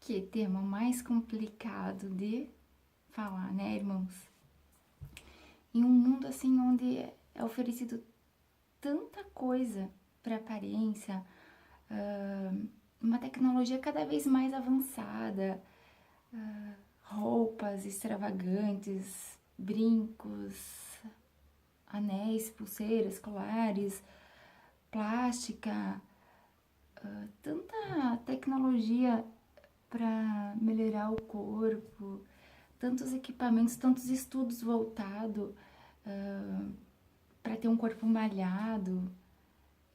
Que tema mais complicado de falar, né, irmãos? Em um mundo assim onde é oferecido tanta coisa para aparência, uma tecnologia cada vez mais avançada, roupas extravagantes, brincos, anéis, pulseiras, colares, plástica, tanta tecnologia para melhorar o corpo, tantos equipamentos, tantos estudos voltados para ter um corpo malhado.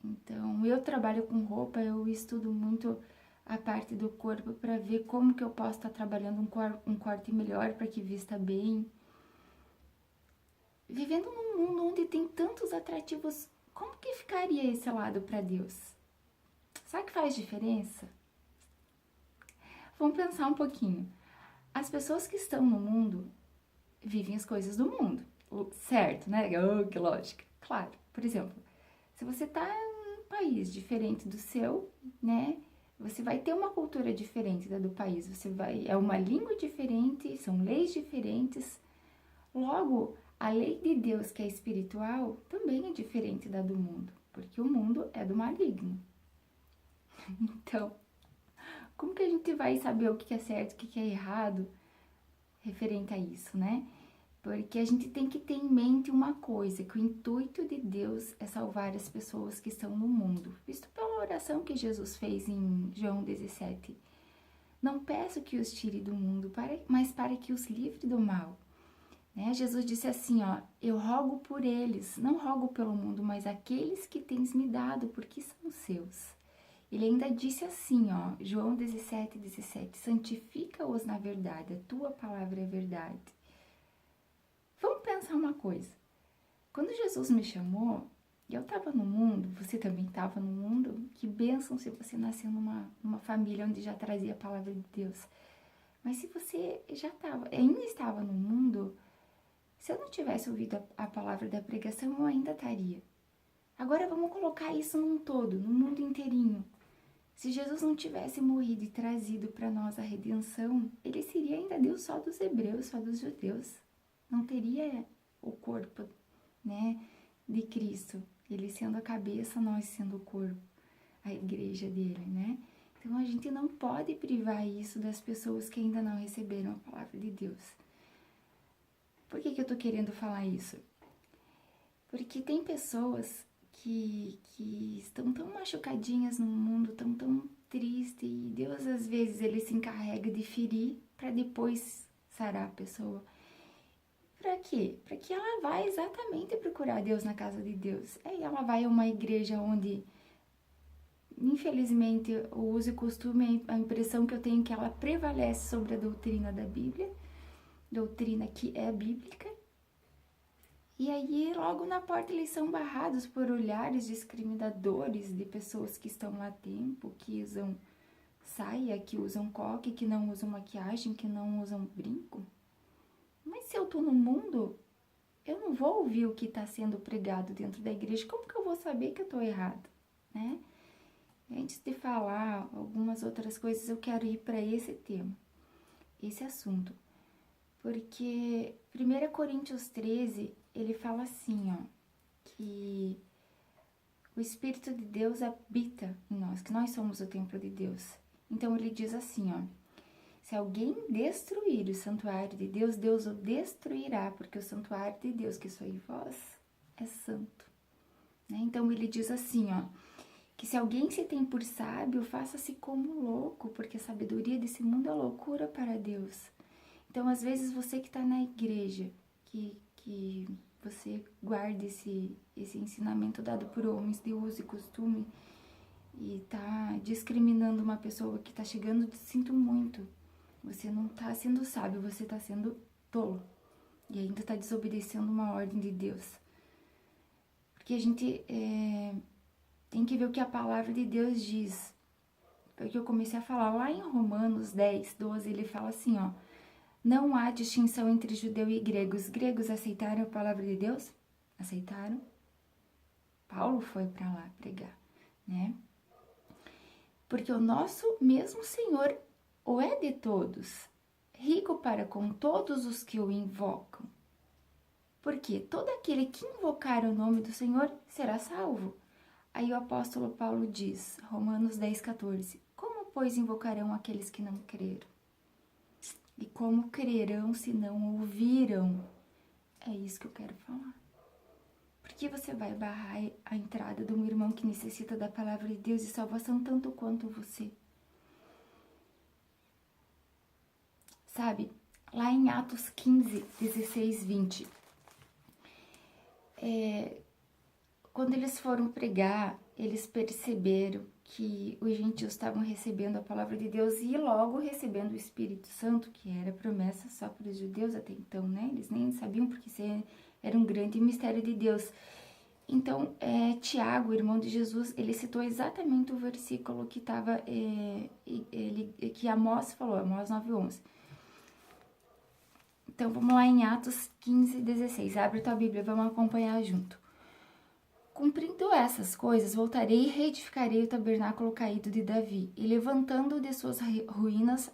Então, eu trabalho com roupa, eu estudo muito a parte do corpo para ver como que eu posso estar trabalhando um corte melhor para que vista bem. Vivendo num mundo onde tem tantos atrativos, como que ficaria esse lado para Deus? Sabe que faz diferença? Vamos pensar um pouquinho. As pessoas que estão no mundo vivem as coisas do mundo, certo, né? Oh, que lógica. Claro, por exemplo, se você tá em um país diferente do seu, né? Você vai ter uma cultura diferente da do país. É uma língua diferente, são leis diferentes. Logo, a lei de Deus, que é espiritual, também é diferente da do mundo, porque o mundo é do maligno. Então, como que a gente vai saber o que é certo, o que é errado referente a isso, né? Porque a gente tem que ter em mente uma coisa, que o intuito de Deus é salvar as pessoas que estão no mundo, visto pela oração que Jesus fez em João 17. Não peço que os tire do mundo, mas para que os livre do mal. Né? Jesus disse assim, ó, eu rogo por eles, não rogo pelo mundo, mas aqueles que tens me dado, porque são seus. Ele ainda disse assim, ó, João 17, santifica-os na verdade, a tua palavra é verdade. Vamos pensar uma coisa. Quando Jesus me chamou, eu estava no mundo, você também estava no mundo, que bênção se você nasceu numa família onde já trazia a palavra de Deus. Mas se você já estava, ainda estava no mundo, se eu não tivesse ouvido a palavra da pregação, eu ainda estaria. Agora vamos colocar isso num todo, no mundo inteirinho. Se Jesus não tivesse morrido e trazido para nós a redenção, ele seria ainda Deus só dos hebreus, só dos judeus. Não teria o corpo, né, de Cristo. Ele sendo a cabeça, nós sendo o corpo, a igreja dele, né? Então a gente não pode privar isso das pessoas que ainda não receberam a palavra de Deus. Por que eu tô querendo falar isso? Porque tem pessoas que estão tão machucadinhas no mundo, tão tristes, e Deus às vezes ele se encarrega de ferir para depois sarar a pessoa. Para quê? Para que ela vá exatamente procurar Deus na casa de Deus. Aí ela vai a uma igreja onde, infelizmente, o uso e costume, a impressão que eu tenho é que ela prevalece sobre a doutrina da Bíblia, doutrina que é bíblica. E aí, logo na porta, eles são barrados por olhares discriminadores de pessoas que estão lá há tempo, que usam saia, que usam coque, que não usam maquiagem, que não usam brinco. Mas se eu tô no mundo, eu não vou ouvir o que está sendo pregado dentro da igreja. Como que eu vou saber que eu tô errado, né? Antes de falar algumas outras coisas, eu quero ir para esse tema, esse assunto. Porque 1 Coríntios 13, ele fala assim, ó, que o Espírito de Deus habita em nós, que nós somos o templo de Deus. Então ele diz assim, ó, se alguém destruir o santuário de Deus, Deus o destruirá, porque o santuário de Deus, que sois vós, é santo. Né? Então ele diz assim, ó, que se alguém se tem por sábio, faça-se como louco, porque a sabedoria desse mundo é loucura para Deus. Então, às vezes, você que está na igreja, que você guarda esse ensinamento dado por homens de uso e costume e tá discriminando uma pessoa que tá chegando, sinto muito. Você não tá sendo sábio, você tá sendo tolo. E ainda tá desobedecendo uma ordem de Deus. Porque a gente tem que ver o que a palavra de Deus diz. Porque eu comecei a falar lá em Romanos 10, 12, ele fala assim, ó. Não há distinção entre judeu e grego. Os gregos aceitaram a palavra de Deus? Aceitaram. Paulo foi para lá pregar, né? Porque o nosso mesmo Senhor ou é de todos, rico para com todos os que o invocam. Porque todo aquele que invocar o nome do Senhor será salvo. Aí o apóstolo Paulo diz, Romanos 10,14, como, pois, invocarão aqueles que não creram? E como crerão se não ouviram? É isso que eu quero falar. Por que você vai barrar a entrada de um irmão que necessita da palavra de Deus e salvação tanto quanto você? Sabe, lá em Atos 15, 16, 20, quando eles foram pregar, eles perceberam que os gentios estavam recebendo a palavra de Deus e logo recebendo o Espírito Santo, que era promessa só para os judeus até então, né? Eles nem sabiam porque isso era um grande mistério de Deus. Então, Tiago, irmão de Jesus, ele citou exatamente o versículo que estava, que Amós falou, Amós 9:11. Então, vamos lá em Atos 15, 16. Abre tua Bíblia, vamos acompanhar junto. Cumprindo essas coisas, voltarei e reedificarei o tabernáculo caído de Davi, e levantando de suas ruínas,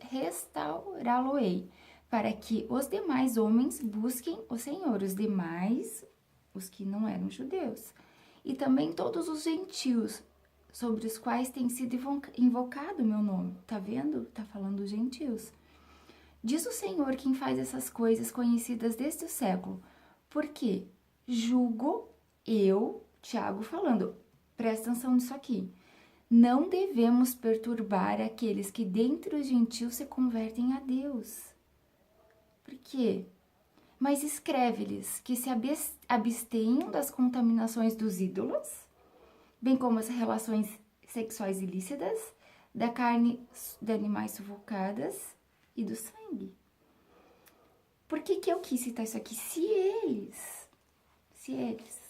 restaurá-lo-ei, para que os demais homens busquem o Senhor, os demais, os que não eram judeus, e também todos os gentios, sobre os quais tem sido invocado o meu nome. Tá vendo? Tá falando dos gentios. Diz o Senhor quem faz essas coisas conhecidas desde o século, porque julgo eu, Tiago, falando, presta atenção nisso aqui, não devemos perturbar aqueles que dentre os gentios se convertem a Deus. Por quê? Mas escreve-lhes que se abstenham das contaminações dos ídolos, bem como as relações sexuais ilícitas, da carne de animais sufocadas e do sangue. Por que eu quis citar isso aqui? Se eles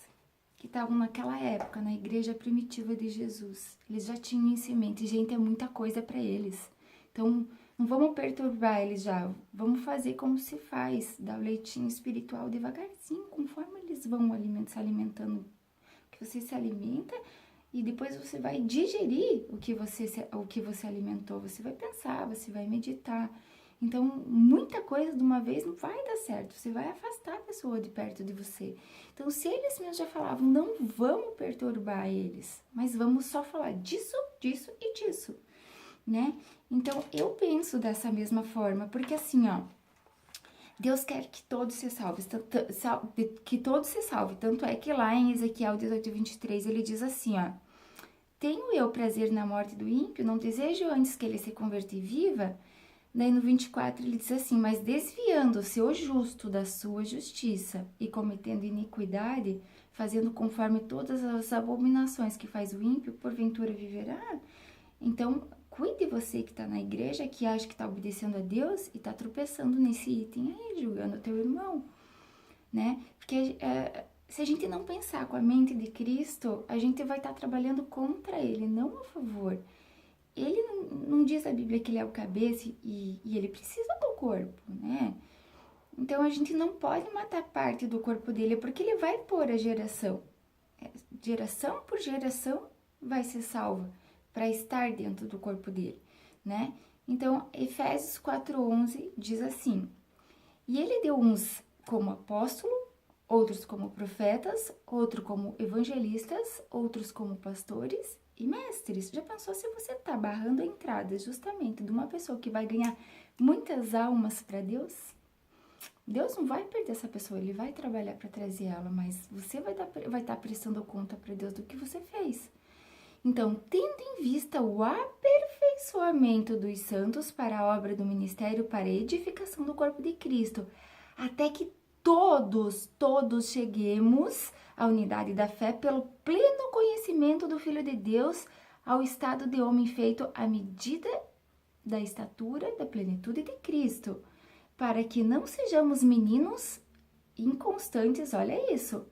que estavam naquela época, na igreja primitiva de Jesus, eles já tinham em mente, gente, é muita coisa para eles. Então, não vamos perturbar eles já, vamos fazer como se faz, dar o leitinho espiritual devagarzinho, conforme eles vão se alimentando, que você se alimenta e depois você vai digerir o que você alimentou, você vai pensar, você vai meditar. Então, muita coisa de uma vez não vai dar certo, você vai afastar a pessoa de perto de você. Então, se eles mesmos já falavam, não vamos perturbar eles, mas vamos só falar disso, disso e disso, né? Então, eu penso dessa mesma forma, porque assim, ó, Deus quer que todos se salvem, tanto é que lá em Ezequiel 18:23, ele diz assim, ó, tenho eu prazer na morte do ímpio, não desejo antes que ele se converta e viva. Daí no 24 ele diz assim, mas desviando-se o justo da sua justiça e cometendo iniquidade, fazendo conforme todas as abominações que faz o ímpio, porventura viverá? Então, cuide você que está na igreja, que acha que está obedecendo a Deus e está tropeçando nesse item aí, julgando o teu irmão, né? Porque se a gente não pensar com a mente de Cristo, a gente vai estar trabalhando contra ele, não a favor. Ele não diz a Bíblia que ele é o cabeça e ele precisa do corpo, né? Então, a gente não pode matar parte do corpo dele, porque ele vai pôr a geração por geração vai ser salva para estar dentro do corpo dele, né? Então, Efésios 4:11 diz assim, e ele deu uns como apóstolo, outros como profetas, outros como evangelistas, outros como pastores e mestres. Já pensou se você tá barrando a entrada justamente de uma pessoa que vai ganhar muitas almas para Deus? Deus não vai perder essa pessoa, ele vai trabalhar para trazer ela, mas você vai estar prestando conta para Deus do que você fez. Então, tendo em vista o aperfeiçoamento dos santos para a obra do ministério, para a edificação do corpo de Cristo, até que todos cheguemos à unidade da fé pelo pleno conhecimento do Filho de Deus, ao estado de homem feito à medida da estatura da plenitude de Cristo, para que não sejamos meninos inconstantes, olha isso,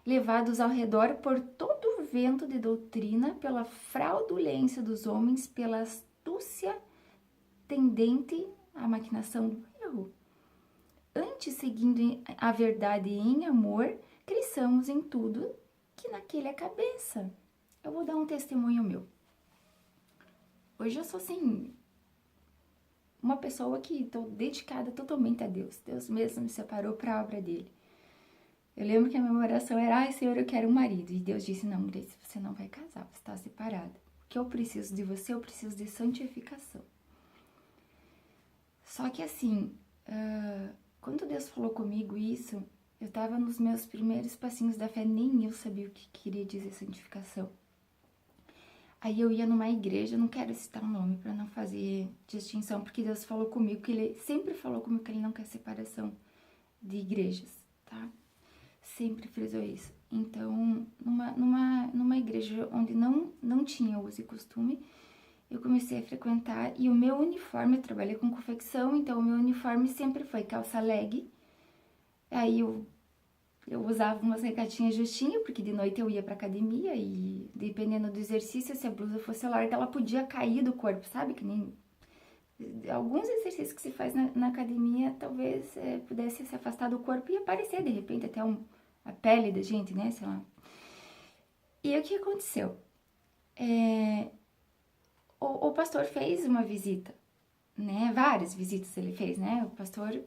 levados ao redor por todo o vento de doutrina, pela fraudulência dos homens, pela astúcia tendente à maquinação do erro. Antes, seguindo a verdade em amor, cresçamos em tudo que naquele é cabeça. Eu vou dar um testemunho meu. Hoje eu sou assim, uma pessoa que estou dedicada totalmente a Deus. Deus mesmo me separou para a obra dele. Eu lembro que a minha oração era, ai, Senhor, eu quero um marido. E Deus disse, não, Grace, você não vai casar, você está separada. O que eu preciso de você, eu preciso de santificação. Só que assim, quando Deus falou comigo isso, eu estava nos meus primeiros passinhos da fé, nem eu sabia o que queria dizer santificação. Aí eu ia numa igreja, não quero citar o nome para não fazer distinção, porque Deus falou comigo, que Ele sempre falou comigo que Ele não quer separação de igrejas, tá? Sempre frisou isso. Então, numa igreja onde não tinha uso e costume, eu comecei a frequentar e o meu uniforme, eu trabalhei com confecção, então o meu uniforme sempre foi calça leg. Aí eu usava umas regatinhas justinho, porque de noite eu ia pra academia e dependendo do exercício, se a blusa fosse larga, ela podia cair do corpo, sabe? Que nem alguns exercícios que se faz na academia, talvez pudesse se afastar do corpo e aparecer de repente até a pele da gente, né? Sei lá. E o que aconteceu? O pastor fez uma visita, né? Várias visitas ele fez, né? O pastor,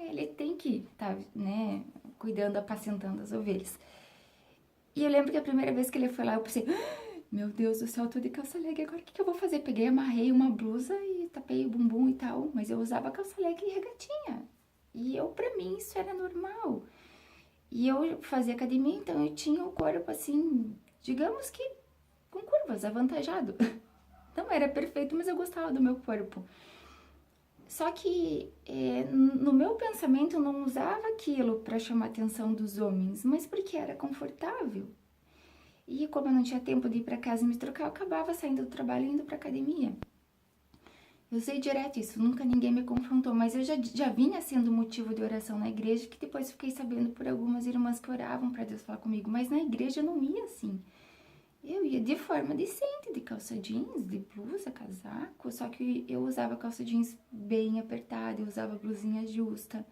ele tem que estar, né? Cuidando, apacentando as ovelhas. E eu lembro que a primeira vez que ele foi lá, eu pensei, meu Deus do céu, eu tô de calça leg, agora o que eu vou fazer? Peguei, amarrei uma blusa e tapei o bumbum e tal, mas eu usava calça leg e regatinha. E pra mim, isso era normal. E eu fazia academia, então eu tinha o corpo assim, digamos que com curvas, avantajado. Não era perfeito, mas eu gostava do meu corpo. Só que no meu pensamento eu não usava aquilo para chamar a atenção dos homens, mas porque era confortável. E como eu não tinha tempo de ir para casa e me trocar, eu acabava saindo do trabalho e indo para academia. Eu usei direto isso, nunca ninguém me confrontou, mas eu já vinha sendo motivo de oração na igreja, que depois fiquei sabendo por algumas irmãs que oravam para Deus falar comigo, mas na igreja eu não ia assim. Eu ia de forma decente, de calça jeans, de blusa, casaco, só que eu usava calça jeans bem apertada, eu usava blusinha justa,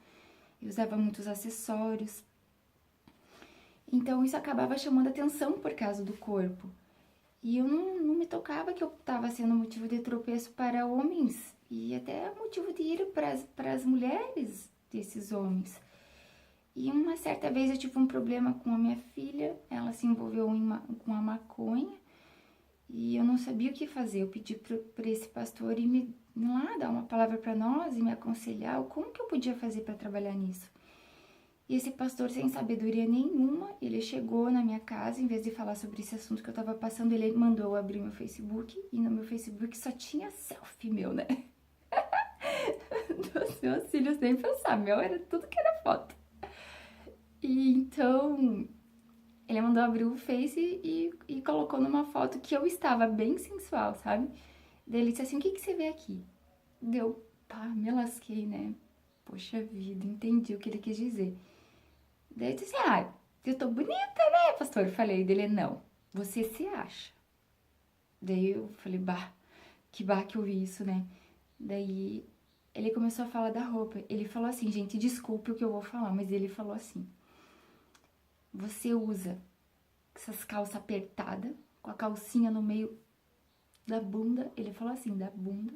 eu usava muitos acessórios. Então isso acabava chamando atenção por causa do corpo. E eu não me tocava que eu estava sendo motivo de tropeço para homens e até motivo de ira para as mulheres desses homens. E uma certa vez eu tive um problema com a minha filha, ela se envolveu com a maconha e eu não sabia o que fazer. Eu pedi para esse pastor ir me lá dar uma palavra para nós e me aconselhar como que eu podia fazer para trabalhar nisso. E esse pastor, sem sabedoria nenhuma, ele chegou na minha casa, em vez de falar sobre esse assunto que eu tava passando, ele mandou eu abrir meu Facebook, e no meu Facebook só tinha selfie meu, né? Dos meus filhos, nem pensar, meu era tudo que era foto. E então, ele mandou abrir o Face e colocou numa foto que eu estava bem sensual, sabe? Daí ele disse assim, o que você vê aqui? Deu, pá, me lasquei, né? Poxa vida, entendi o que ele quis dizer. Daí eu disse assim, eu tô bonita, né, pastor? Eu falei, dele, não, você se acha. Daí eu falei, que eu vi isso, né? Daí ele começou a falar da roupa. Ele falou assim, gente, desculpe o que eu vou falar, mas ele falou assim, você usa essas calças apertadas, com a calcinha no meio da bunda, ele falou assim, da bunda,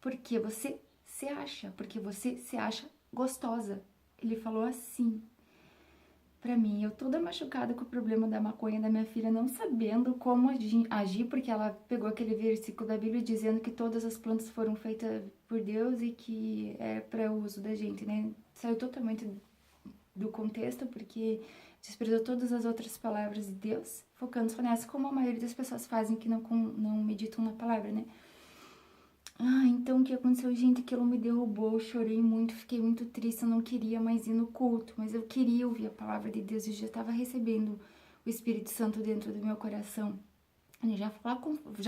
porque você se acha, gostosa. Ele falou assim pra mim, eu toda machucada com o problema da maconha da minha filha, não sabendo como agir, porque ela pegou aquele versículo da Bíblia dizendo que todas as plantas foram feitas por Deus e que é para o uso da gente, né? Saiu totalmente do contexto, porque desprezou todas as outras palavras de Deus, focando só nessa, como a maioria das pessoas fazem que não meditam na palavra, né? Então o que aconteceu, gente? Aquilo me derrubou, eu chorei muito, fiquei muito triste, eu não queria mais ir no culto, mas eu queria ouvir a palavra de Deus, eu já estava recebendo o Espírito Santo dentro do meu coração. Ele já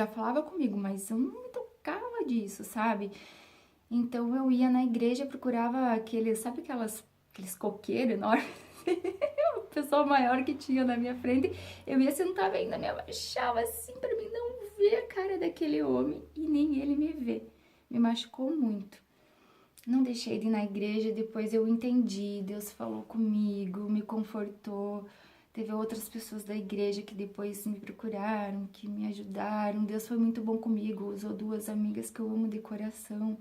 falava comigo, mas eu não me tocava disso, sabe? Então eu ia na igreja, procurava sabe aqueles coqueiros enormes? A pessoa maior que tinha na minha frente, eu ia sentar bem, me abaixava assim pra mim não ver a cara daquele homem e nem ele me ver. Me machucou muito. Não deixei de ir na igreja, depois eu entendi, Deus falou comigo, me confortou. Teve outras pessoas da igreja que depois me procuraram, que me ajudaram. Deus foi muito bom comigo, usou duas amigas que eu amo de coração.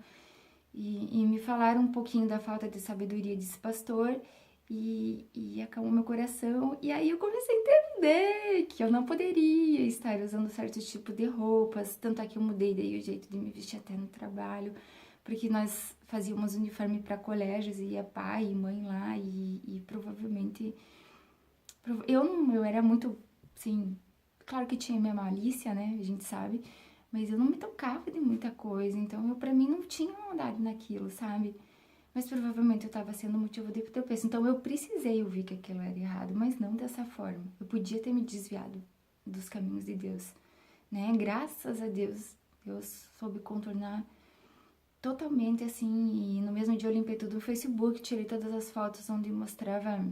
E me falaram um pouquinho da falta de sabedoria desse pastor e acalmou meu coração. E aí eu comecei a entender que eu não poderia estar usando certo tipo de roupas, tanto é que eu mudei daí o jeito de me vestir até no trabalho, porque nós fazíamos uniforme para colégios e ia pai e mãe lá e provavelmente eu era muito, assim, claro que tinha minha malícia, né, a gente sabe, mas eu não me tocava de muita coisa, então eu pra mim não tinha maldade naquilo, sabe? Mas provavelmente eu tava sendo motivo de tropeço, então eu precisei ouvir que aquilo era errado, mas não dessa forma. Eu podia ter me desviado dos caminhos de Deus, né? Graças a Deus, Deus soube contornar totalmente assim, e no mesmo dia eu limpei tudo no Facebook, tirei todas as fotos onde mostrava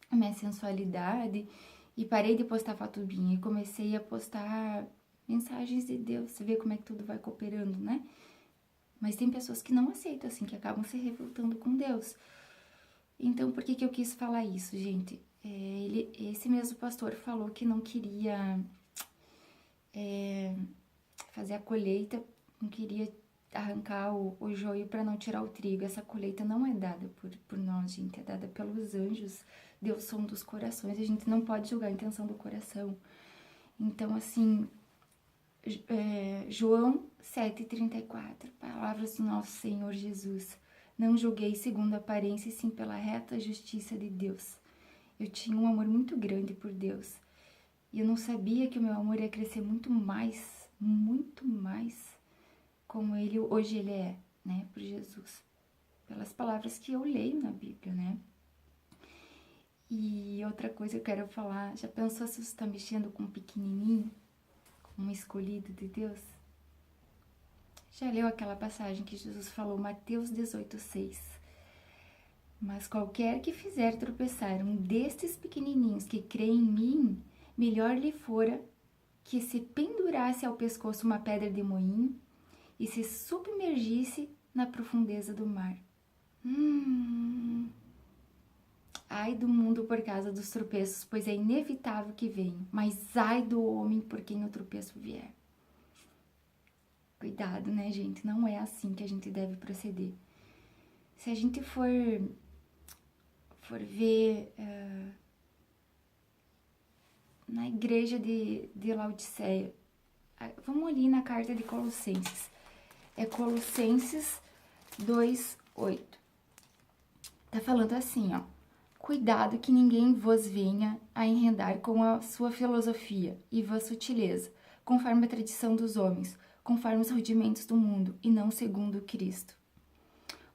a minha sensualidade e parei de postar foto minha e comecei a postar mensagens de Deus. Você vê como é que tudo vai cooperando, né? Mas tem pessoas que não aceitam, assim, que acabam se revoltando com Deus. Então, por que que eu quis falar isso, gente? Esse mesmo pastor falou que não queria fazer a colheita, não queria arrancar o joio para não tirar o trigo. Essa colheita não é dada por nós, gente, é dada pelos anjos. Deus som dos corações, a gente não pode julgar a intenção do coração. Então, assim, João 7,34, palavras do nosso Senhor Jesus. Não julguei segundo a aparência, e sim pela reta justiça de Deus. Eu tinha um amor muito grande por Deus. E eu não sabia que o meu amor ia crescer muito mais, como hoje ele é, né, por Jesus. Pelas palavras que eu leio na Bíblia, né? E outra coisa que eu quero falar, já pensou se você está mexendo com um pequenininho, com um escolhido de Deus? Já leu aquela passagem que Jesus falou, Mateus 18,6? Mas qualquer que fizer tropeçar um destes pequenininhos que crê em mim, melhor lhe fora que se pendurasse ao pescoço uma pedra de moinho e se submergisse na profundeza do mar. Ai do mundo por causa dos tropeços, pois é inevitável que venham, mas ai do homem por quem o tropeço vier. Cuidado, né, gente? Não é assim que a gente deve proceder. Se a gente for ver na igreja de Laodiceia, vamos ali na carta de Colossenses. É Colossenses 2:8. Tá falando assim, ó. Cuidado que ninguém vos venha a enredar com a sua filosofia e vossa sutileza, conforme a tradição dos homens, conforme os rudimentos do mundo, e não segundo Cristo.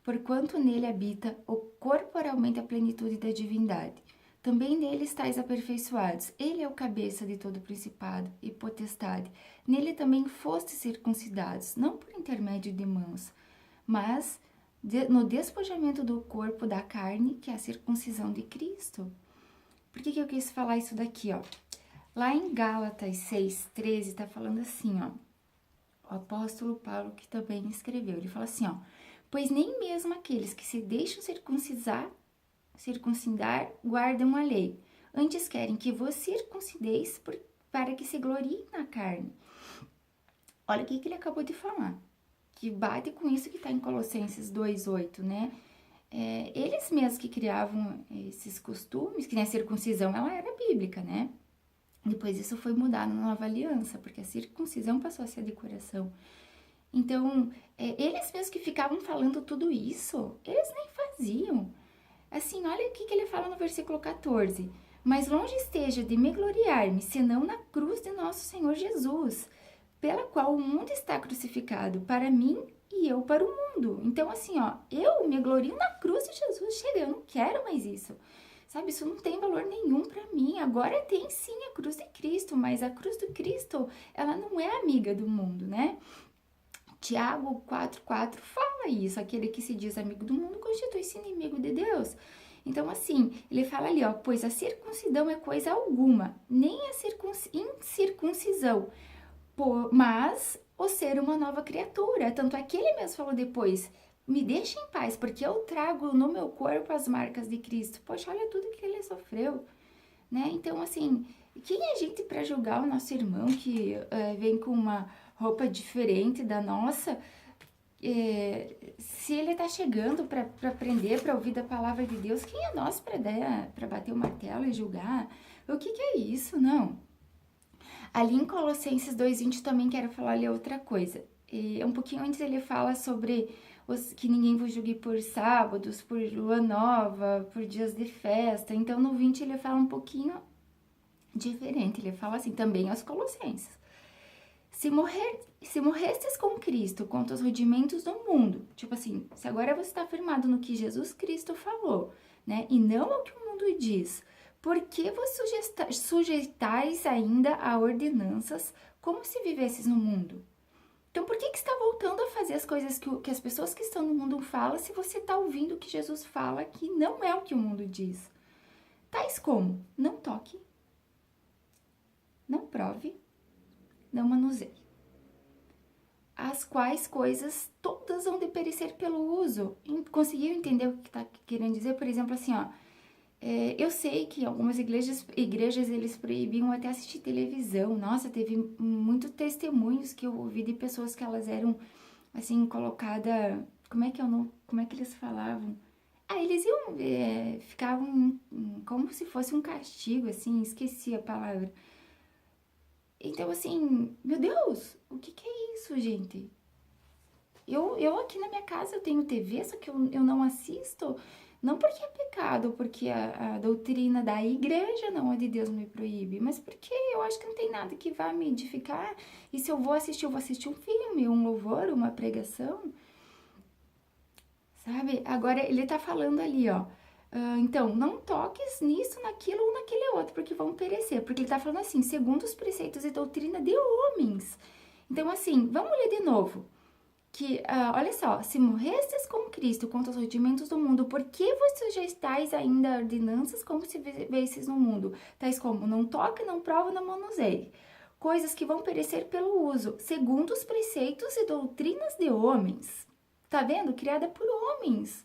Porquanto nele habita corporalmente a plenitude da divindade. Também nele estáis aperfeiçoados. Ele é o cabeça de todo principado e potestade. Nele também fostes circuncidados, não por intermédio de mãos, mas no despojamento do corpo da carne, que é a circuncisão de Cristo. Por que eu quis falar isso daqui, ó? Lá em Gálatas 6:13 tá falando assim, ó. O apóstolo Paulo que também escreveu, ele fala assim, ó. Pois nem mesmo aqueles que se deixam circuncidar guardam a lei. Antes querem que vos circuncideis para que se gloriem na carne. Olha o que ele acabou de falar. Que bate com isso que está em Colossenses 2:8, né? Eles mesmos que criavam esses costumes, que nem a circuncisão, ela era bíblica, né? Depois isso foi mudado na Nova Aliança, porque a circuncisão passou a ser de coração. Então, eles mesmos que ficavam falando tudo isso, eles nem faziam. Assim, olha o que ele fala no versículo 14. Mas longe esteja de me gloriar-me, senão na cruz de nosso Senhor Jesus, pela qual o mundo está crucificado para mim e eu para o mundo. Então, assim, ó, eu me glorio na cruz de Jesus. Chega, eu não quero mais isso. Sabe, isso não tem valor nenhum para mim. Agora tem sim a cruz de Cristo, mas a cruz do Cristo, ela não é amiga do mundo, né? Tiago 4:4 fala isso. Aquele que se diz amigo do mundo constitui-se inimigo de Deus. Então, assim, ele fala ali, ó, pois a circuncisão é coisa alguma, nem a incircuncisão, mas o ser uma nova criatura. Tanto é que ele mesmo falou depois, me deixa em paz, porque eu trago no meu corpo as marcas de Cristo. Poxa, olha tudo que ele sofreu, né? Então, assim, quem é a gente para julgar o nosso irmão que vem com uma roupa diferente da nossa, se ele tá chegando para aprender, para ouvir da palavra de Deus, quem é nós para bater o martelo e julgar? O que é isso? Não. Ali em Colossenses 2:20 também quero falar ali outra coisa. E um pouquinho antes ele fala sobre que ninguém vos julgue por sábados, por lua nova, por dias de festa. Então no 20 ele fala um pouquinho diferente. Ele fala assim também aos Colossenses. Se morrestes com Cristo contra os rudimentos do mundo, tipo assim, se agora você está firmado no que Jesus Cristo falou, né, e não ao que o mundo diz, por que vos sujeitais ainda a ordenanças como se vivesses no mundo? Então, por que você está voltando a fazer as coisas que as pessoas que estão no mundo falam se você está ouvindo o que Jesus fala que não é o que o mundo diz? Tais como, não toque, não prove, não manuseie. As quais coisas todas vão de perecer pelo uso. Conseguiu entender o que está querendo dizer? Por exemplo, assim, ó, eu sei que algumas igrejas eles proibiam até assistir televisão. Nossa, teve muitos testemunhos que eu ouvi de pessoas que elas eram, assim, colocada... Como é que eles falavam? Eles iam... ficavam como se fosse um castigo, assim, esqueci a palavra. Então, assim, meu Deus, o que é isso, gente? Eu aqui na minha casa eu tenho TV, só que eu não assisto, não porque é pecado, porque a doutrina da igreja não é de Deus me proíbe, mas porque eu acho que não tem nada que vá me edificar, e se eu vou assistir um filme, um louvor, uma pregação, sabe? Agora ele tá falando ali, ó, então, não toques nisso, naquilo ou naquele outro, porque vão perecer. Porque ele tá falando assim, segundo os preceitos e doutrina de homens. Então, assim, vamos ler de novo. Que, olha só, se morrestes com Cristo contra os rudimentos do mundo, por que vos já estáis ainda ordenanças como se vivesses no mundo? Tais como, não toque, não prova, não manuseie. Coisas que vão perecer pelo uso, segundo os preceitos e doutrinas de homens. Tá vendo? Criada por homens.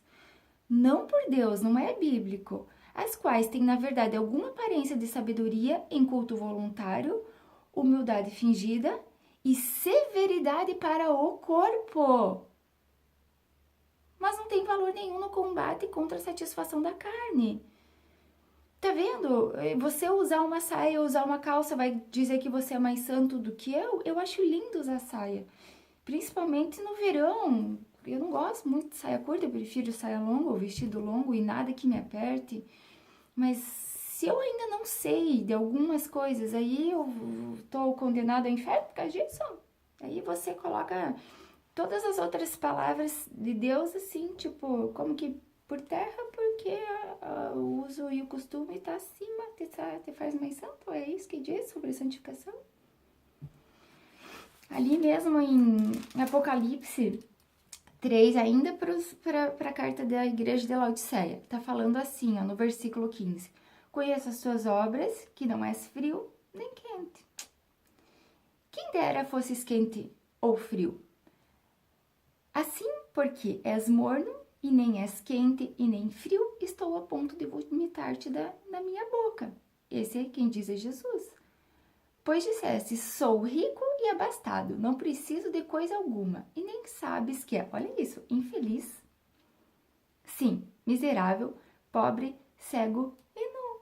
Não por Deus, não é bíblico, as quais têm, na verdade, alguma aparência de sabedoria em culto voluntário, humildade fingida e severidade para o corpo. Mas não tem valor nenhum no combate contra a satisfação da carne. Tá vendo? Você usar uma saia, usar uma calça, vai dizer que você é mais santo do que eu? Eu acho lindo usar saia. Principalmente no verão. Eu não gosto muito de saia curta, eu prefiro saia longa ou vestido longo e nada que me aperte. Mas se eu ainda não sei de algumas coisas, aí eu tô condenado ao inferno por causa disso. Aí você coloca todas as outras palavras de Deus assim, tipo, como que por terra, porque o uso e o costume tá acima, te faz mais santo. É isso que diz sobre santificação. Ali mesmo em Apocalipse 3, ainda para a carta da igreja de Laodiceia, tá falando assim, ó, no versículo 15. Conheço as suas obras, que não és frio nem quente. Quem dera fosses quente ou frio. Assim, porque és morno, e nem és quente e nem frio, estou a ponto de vomitar-te da minha boca. Esse é quem diz é Jesus. Pois disseste, sou rico e abastado, não preciso de coisa alguma, e nem sabes que é, olha isso, infeliz. Sim, miserável, pobre, cego e nu.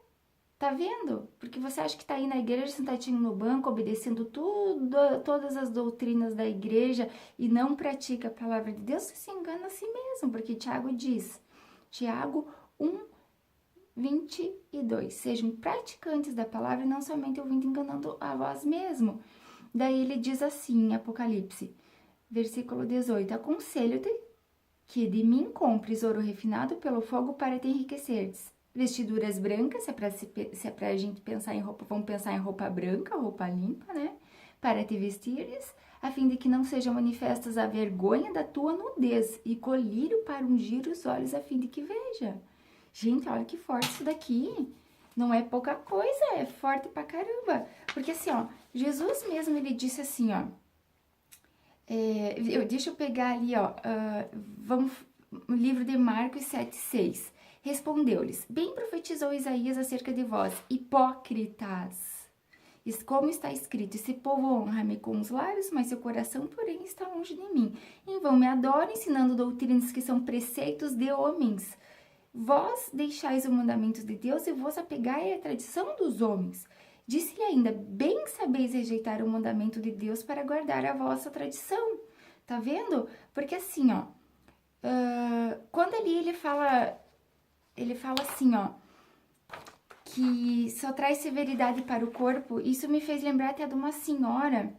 Tá vendo? Porque você acha que tá aí na igreja, sentadinho no banco, obedecendo todas as doutrinas da igreja e não pratica a palavra de Deus, você se engana a si mesmo, porque Tiago diz, Tiago 1:22, sejam praticantes da palavra e não somente ouvindo enganando a vós mesmo. Daí ele diz assim, em Apocalipse, versículo 18, aconselho-te que de mim compres ouro refinado pelo fogo para te enriqueceres. Vestiduras brancas, se é pra gente pensar em roupa, vamos pensar em roupa branca, roupa limpa, né? Para te vestires, a fim de que não sejam manifestas a vergonha da tua nudez, e colírio para ungir os olhos a fim de que veja. Gente, olha que forte isso daqui. Não é pouca coisa, é forte pra caramba. Porque assim, ó, Jesus mesmo, ele disse assim, ó. Deixa eu pegar ali, ó. No livro de Marcos 7:6. Respondeu-lhes, bem profetizou Isaías acerca de vós, hipócritas. Como está escrito, esse povo honra-me com os lábios, mas seu coração, porém, está longe de mim. Em vão me adoram, ensinando doutrinas que são preceitos de homens. Vós deixais o mandamento de Deus e vos apegai à tradição dos homens. Disse-lhe ainda, bem sabeis rejeitar o mandamento de Deus para guardar a vossa tradição. Tá vendo? Porque assim, ó, quando ali ele fala assim, ó, que só traz severidade para o corpo, isso me fez lembrar até de uma senhora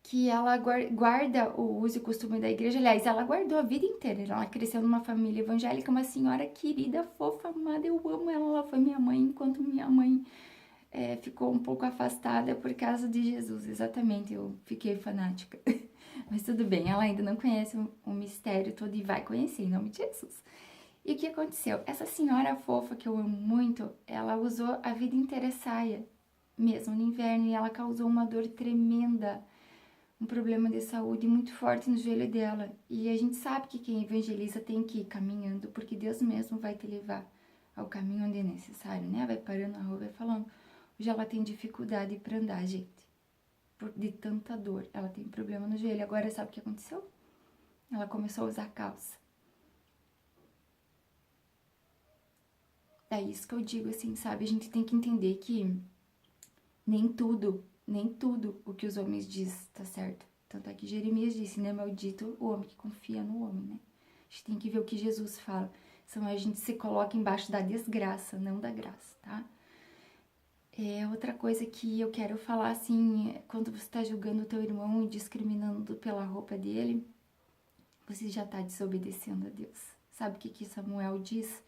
que ela guarda o uso e costume da igreja. Aliás, ela guardou a vida inteira. Ela cresceu numa família evangélica, uma senhora querida, fofa, amada. Eu amo ela. Ela foi minha mãe, enquanto minha mãe ficou um pouco afastada por causa de Jesus. Exatamente, eu fiquei fanática. Mas tudo bem, ela ainda não conhece o mistério todo e vai conhecer, em nome de Jesus. E o que aconteceu? Essa senhora fofa, que eu amo muito, ela usou a vida inteira saia, mesmo no inverno, e ela causou uma dor tremenda, um problema de saúde muito forte no joelho dela. E a gente sabe que quem evangeliza tem que ir caminhando, porque Deus mesmo vai te levar ao caminho onde é necessário, né? Vai parando na rua, vai falando. Hoje ela tem dificuldade para andar, gente, de tanta dor. Ela tem problema no joelho. Agora, sabe o que aconteceu? Ela começou a usar calça. É isso que eu digo, assim, sabe? A gente tem que entender que nem tudo o que os homens dizem tá certo. Tanto é que Jeremias disse, né? Maldito o homem que confia no homem, né? A gente tem que ver o que Jesus fala. Senão a gente se coloca embaixo da desgraça, não da graça, tá? Outra coisa que eu quero falar, assim, quando você tá julgando o teu irmão e discriminando pela roupa dele, você já tá desobedecendo a Deus. Sabe o que Samuel diz?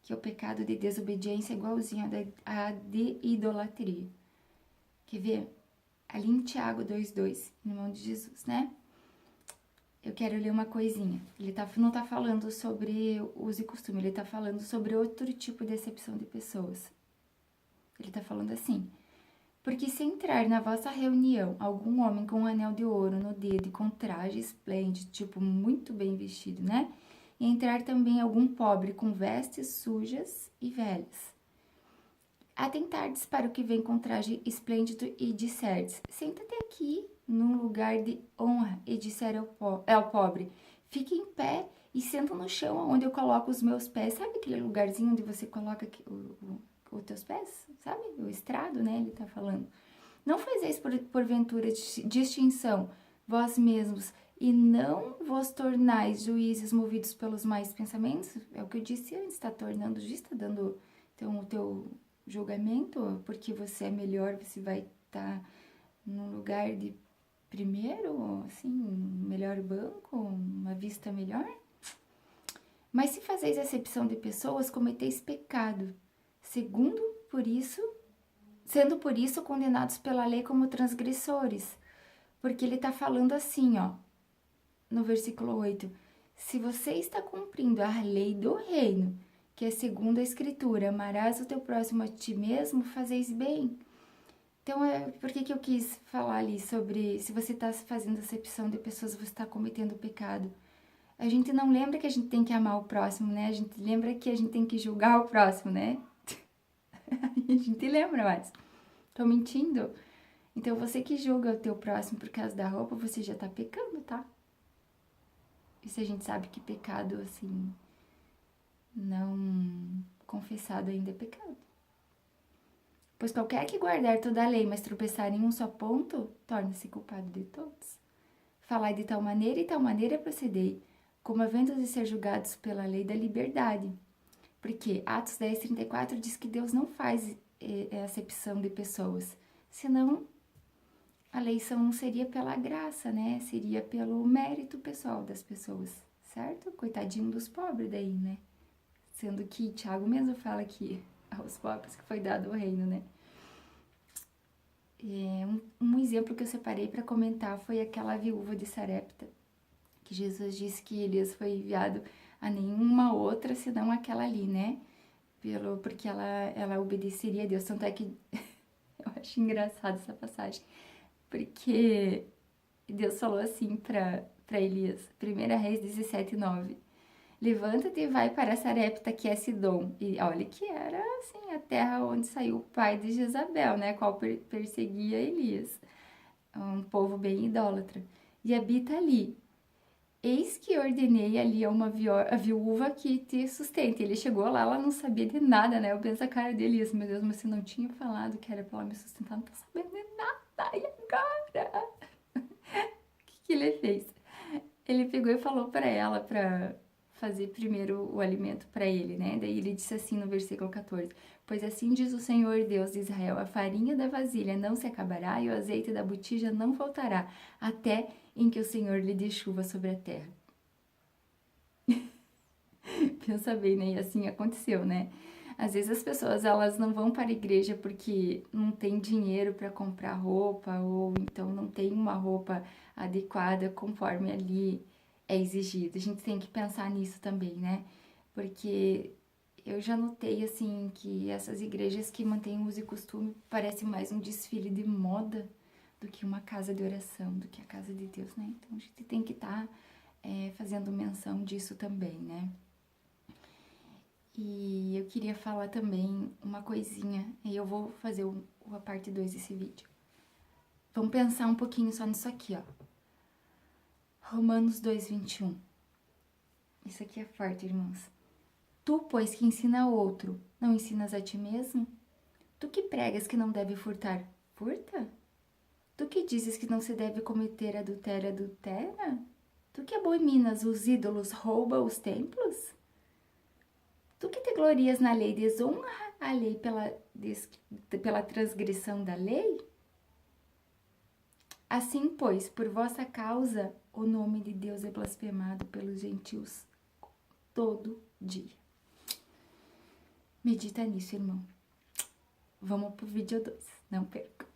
Que o pecado de desobediência é igualzinho a de idolatria. Quer ver? Ali em Tiago 2,2, em nome de Jesus, né? Eu quero ler uma coisinha. Ele não tá falando sobre uso e costume, ele tá falando sobre outro tipo de acepção de pessoas. Ele tá falando assim: porque se entrar na vossa reunião algum homem com um anel de ouro no dedo e com traje esplêndido, tipo muito bem vestido, né? E entrar também algum pobre com vestes sujas e velhas. Atentardes para o que vem com traje esplêndido e disserdes, senta-te aqui num lugar de honra, e disser ao pobre, fique em pé e senta no chão onde eu coloco os meus pés. Sabe aquele lugarzinho onde você coloca os teus pés? Sabe? O estrado, né? Ele tá falando. Não fazeis porventura distinção, vós mesmos, e não vos tornais juízes movidos pelos mais pensamentos? É o que eu disse antes, está tornando juiz, está dando então, o teu julgamento, porque você é melhor, você vai estar num lugar de primeiro, assim, um melhor banco, uma vista melhor? Mas se fazeis acepção de pessoas, cometeis pecado, sendo por isso condenados pela lei como transgressores. Porque ele está falando assim, ó, no versículo 8, se você está cumprindo a lei do reino, que é segundo a escritura, amarás o teu próximo a ti mesmo, fazeis bem. Então, por que eu quis falar ali sobre se você está fazendo acepção de pessoas, você está cometendo pecado? A gente não lembra que a gente tem que amar o próximo, né? A gente lembra que a gente tem que julgar o próximo, né? A gente lembra, mas tô mentindo? Então, você que julga o teu próximo por causa da roupa, você já tá pecando, tá? E se a gente sabe que pecado, assim, não confessado ainda é pecado. Pois qualquer que guardar toda a lei, mas tropeçar em um só ponto, torna-se culpado de todos. Falai de tal maneira e tal maneira procedei, como havendo de ser julgados pela lei da liberdade. Porque Atos 10:34 diz que Deus não faz acepção de pessoas, senão a eleição não seria pela graça, né? Seria pelo mérito pessoal das pessoas, certo? Coitadinho dos pobres daí, né? Sendo que Tiago mesmo fala que aos pobres que foi dado o reino, né? Um exemplo que eu separei para comentar foi aquela viúva de Sarepta, que Jesus disse que Elias foi enviado a nenhuma outra senão aquela ali, né? Porque ela obedeceria a Deus. Tanto é que eu acho engraçado essa passagem, porque Deus falou assim para Elias, 1 Reis 17:9. levanta-te e vai para Sarepta, que é Sidom. E olha que era, assim, a terra onde saiu o pai de Jezabel, né? Qual perseguia Elias. Um povo bem idólatra. E habita ali. Eis que ordenei ali a uma a viúva que te sustente. Ele chegou lá, ela não sabia de nada, né? Eu penso a cara dele, isso, meu Deus, mas você não tinha falado que era pra ela me sustentar, não tá sabendo de nada, e agora? O que que ele fez? Ele pegou e falou pra ela pra fazer primeiro o alimento pra ele, né? Daí ele disse assim no versículo 14: Pois assim diz o Senhor Deus de Israel: a farinha da vasilha não se acabará e o azeite da botija não faltará, até em que o Senhor lhe dê chuva sobre a terra. Pensa bem, né? E assim aconteceu, né? Às vezes as pessoas elas não vão para a igreja porque não tem dinheiro para comprar roupa ou então não tem uma roupa adequada conforme ali é exigido. A gente tem que pensar nisso também, né? Porque eu já notei assim que essas igrejas que mantêm uso e costume parece mais um desfile de moda do que uma casa de oração, do que a casa de Deus, né? Então a gente tem que estar fazendo menção disso também, né? E eu queria falar também uma coisinha, e eu vou fazer a parte 2 desse vídeo. Vamos pensar um pouquinho só nisso aqui, ó. Romanos 2:21. Isso aqui é forte, irmãos. Tu, pois, que ensina outro, não ensinas a ti mesmo? Tu que pregas que não deve furtar, furta? Tu que dizes que não se deve cometer adultério, adultera? Tu que abominas os ídolos, rouba os templos? Tu que te glorias na lei, desonra a lei pela transgressão da lei? Assim, pois, por vossa causa, o nome de Deus é blasfemado pelos gentios todo dia. Medita nisso, irmão. Vamos pro vídeo 2, não perca.